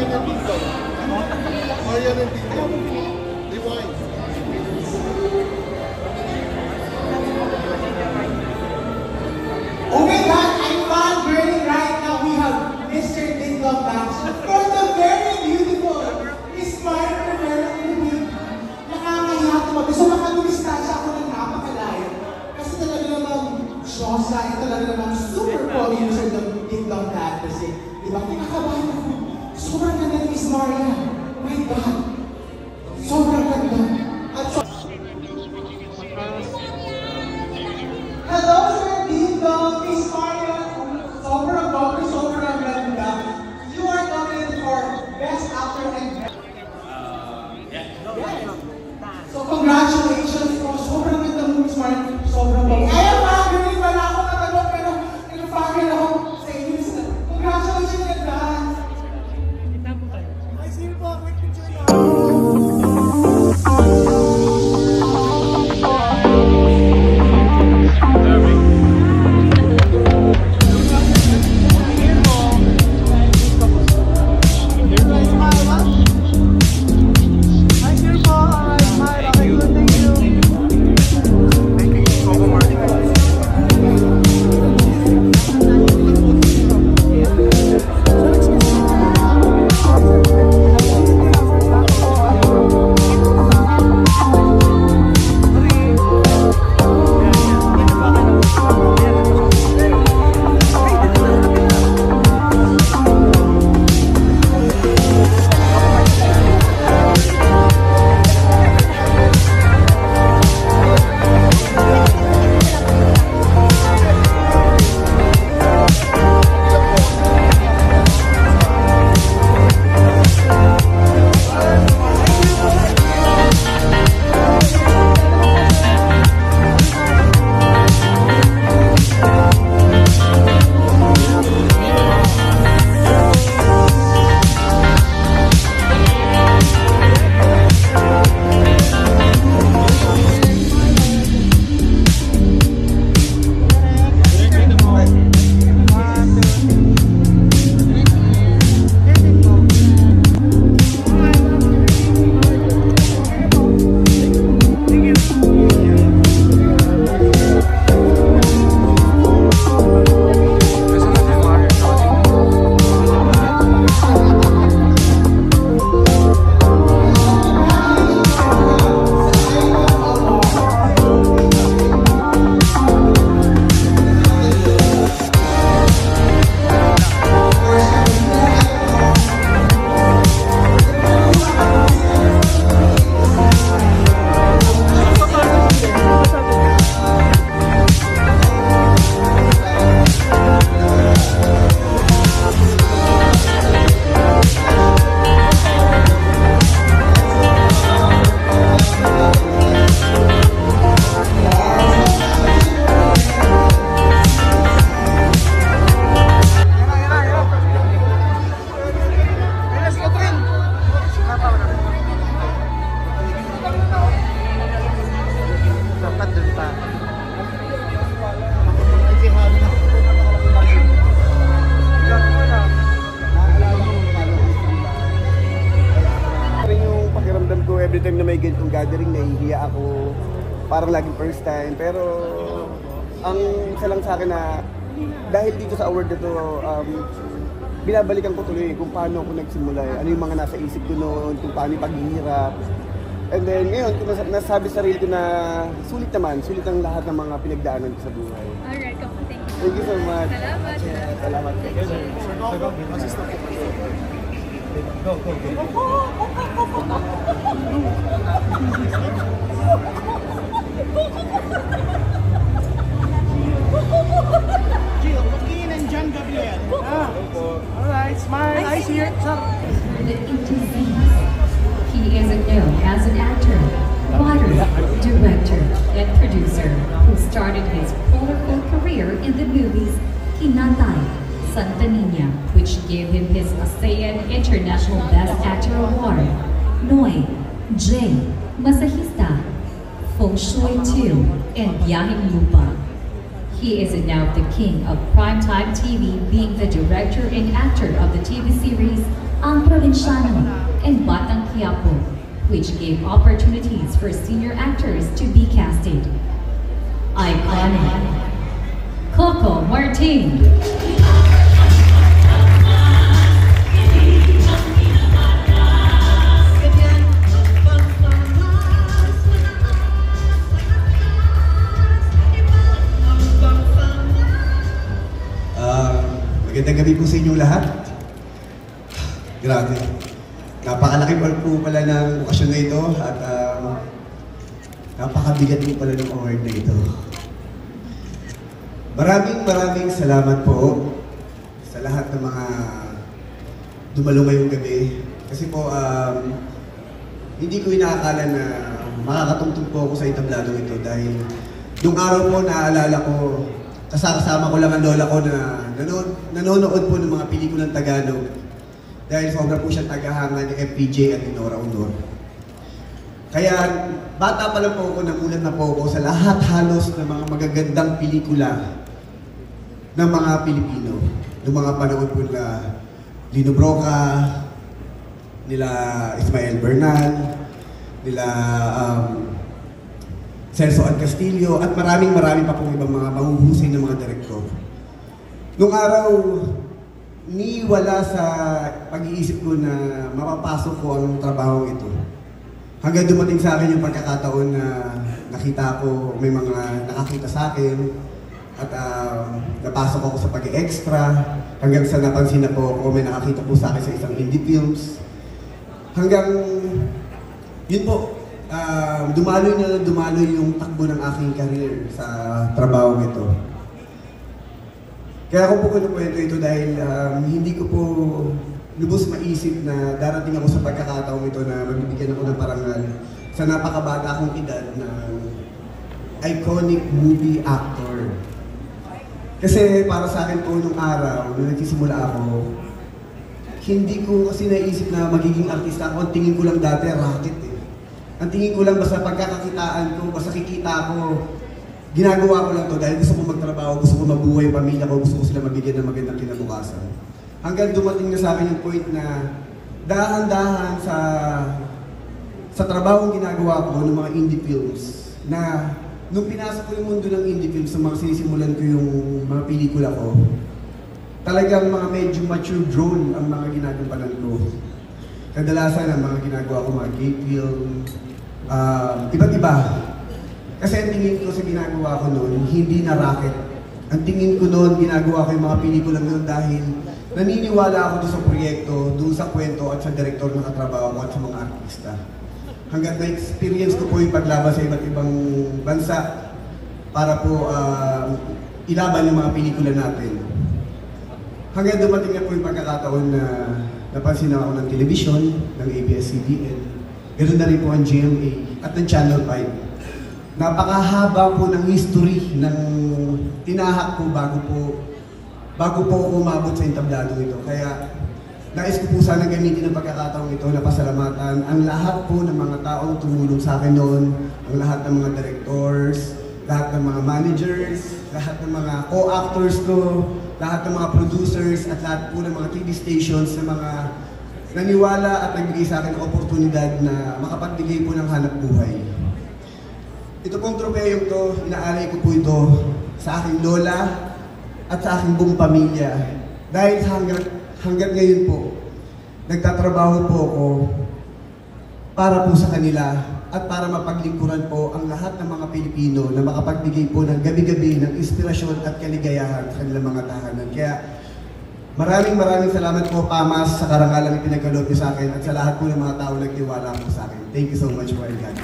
Marian and Tito. Marian and Tito. Rewind. Oh my God, I'm fangirling right now. We have Mr. Dingdong Banks from the very beautiful Miss Maria Rivera in the building. Nakakahiya ito. So makatulistansya ako ng napakalayo. Kasi talaga namang Diyosa, talaga namang super pogi Mr. Dingdong Banks. Kasi, di ba, kinakabahan ako. Sobrang ganda ni Miss Maria. Oh my God. Sobrang ganda. At so hello, Sir Dingdong, Miss Maria. Sobrang pogi, sobrang ganda. You are nominated for Best Actor and Best. Yes. So congratulations po. Sobrang ganda mo, Miss Maria. Sobrang pogi. Ayaw, fangirling wala ako natanong, pero nag-fangirl ako sa inyo. Congratulations in advance. I see you po. Quick picture na. Every time na may ganitong gathering, nahihiya ako. Parang laging first time. Pero ang isa lang sa akin na dahil dito sa award na to, binabalikan ko tuloy kung paano ako nagsimula. Ano yung mga nasa isip ko noon, kung paano yung paghihirap. And then ngayon, nasabi sa sarili ko na sulit naman, sulit ang lahat ng mga pinagdaanan ko sa buhay. Alright, thank you so much. Salamat. Salamat. Go, go, go. Jill, Joaquin and John Gabriel. Alright, smile. Eyes here. He is known as an actor, writer, director, and producer who started his colorful career in the movies Kinatay, Santa Niña, which gave him his ASEAN International Best Actor Award, Noy, Jay, Masahista, Feng Shui 2, and Biyahing Lupa. He is now the king of primetime TV, being the director and actor of the TV series Ang Provinciano. Provinciano, and Batang Quiapo, which gave opportunities for senior actors to be casted. Iconic. Coco Martin. Magandang gabi po sa inyong lahat. Grabe. Napakalaki po pala ng okasyon na ito at napakabigat po pala ng award na ito. Maraming salamat po sa lahat ng mga dumalo ngayong gabi. Kasi po, hindi ko inaakala na makakatungtong po ako sa entablado ito dahil nung araw po naaalala ko, kasama ko lang ang lola ko na nanonood po ng mga pelikulang Tagalog dahil sobra po siya tagahanga ni FPJ at ni Nora Honor. Kaya bata pa lang po ako, namulat na po ako sa lahat halos ng mga magagandang pelikula ng mga Pilipino. Noong mga panahon po nila Lino Broca, nila Ismael Bernal, nila Celso Ad Castillo, at maraming pa pong ibang mga mahuhusay ng mga direktor. Nung araw, ni wala sa pag-iisip ko na mapapasok ko ang trabaho ito. Hanggang dumating sa akin yung pagkakataon na nakita ko, may mga nakakita sa akin, at napasok ako sa pag-extra, hanggang sa napansin na po ako, may nakakita po sa akin sa isang indie films. Hanggang, yun po, dumaloy yung takbo ng aking career sa trabaho ito. Kaya ako po kinukwento ito dahil hindi ko po lubos maisip na darating ako sa pagkakataong ito na magbibigyan ako ng parangal sa napakabata akong edad ng iconic movie actor. Kasi para sa akin po nung araw, nung nagsisimula ako, hindi ko kasi naisip na magiging artista ako. Ang tingin ko lang dati, racket eh. Ang tingin ko lang basta pagkakakitaan ko, basta kikita ko, ginagawa ko lang to dahil gusto ko magtrabaho, gusto ko mabuhay yung pamilya ko, gusto ko sila mabigyan ng magandang kinabukasan. Hanggang dumating na sa akin yung point na dahan-dahan sa trabahong ginagawa ko ng mga indie films na nung pinasok ko yung mundo ng indie films, nung sinisimulan ko yung mga pelikula ko, talagang mga medyo mature drone ang mga ginagampanan ko. Kadalasan ang mga ginagawa ko, mga gay film, iba't iba. Kasi ang tingin ko sa ginagawa ko noon, hindi na racket. Ang tingin ko noon, ginagawa ko yung mga pelikula noon dahil naniniwala ako doon sa proyekto, doon sa kwento at sa direktor ng katrabaho ko at sa mga artista. Hanggang na-experience ko po yung paglaban sa iba't ibang bansa para po ilaban yung mga pelikula natin. Hanggang dumating na po yung pagkakataon na napansin na ako ng television, ng ABS-CBN, ganoon na rin po ang GMA at ng Channel 5. Napakahaba po ng history ng tinahak ko bago po ako umabot sa entablado ito. Kaya nais ko po sana gamitin ang pagkakataong ito na pasalamatan ang lahat po ng mga taong tumulong sa akin noon, ang lahat ng mga directors, lahat ng mga managers, lahat ng mga co-actors ko, lahat ng mga producers, at lahat po ng mga TV stations na mga naniwala at nagbigay sa akin ng oportunidad na makapagbigay po ng hanap buhay. Ito pong tropeyong to, inaalay ko po ito sa aking lola at sa aking buong pamilya. Dahil hanggang ngayon po, nagtatrabaho po ako para po sa kanila at para mapaglingkuran po ang lahat ng mga Pilipino na makapagbigay po ng gabi-gabi ng inspirasyon at kaligayahan sa kanilang mga tahanan. Kaya maraming salamat po, Pamas, sa karangalang ipinagkaloob niyo sa akin at sa lahat po ng mga tao nagtiwala po sa akin. Thank you so much for it, God.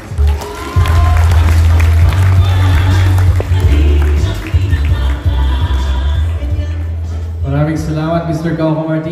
Maraming salamat, Mr. Coco Martin.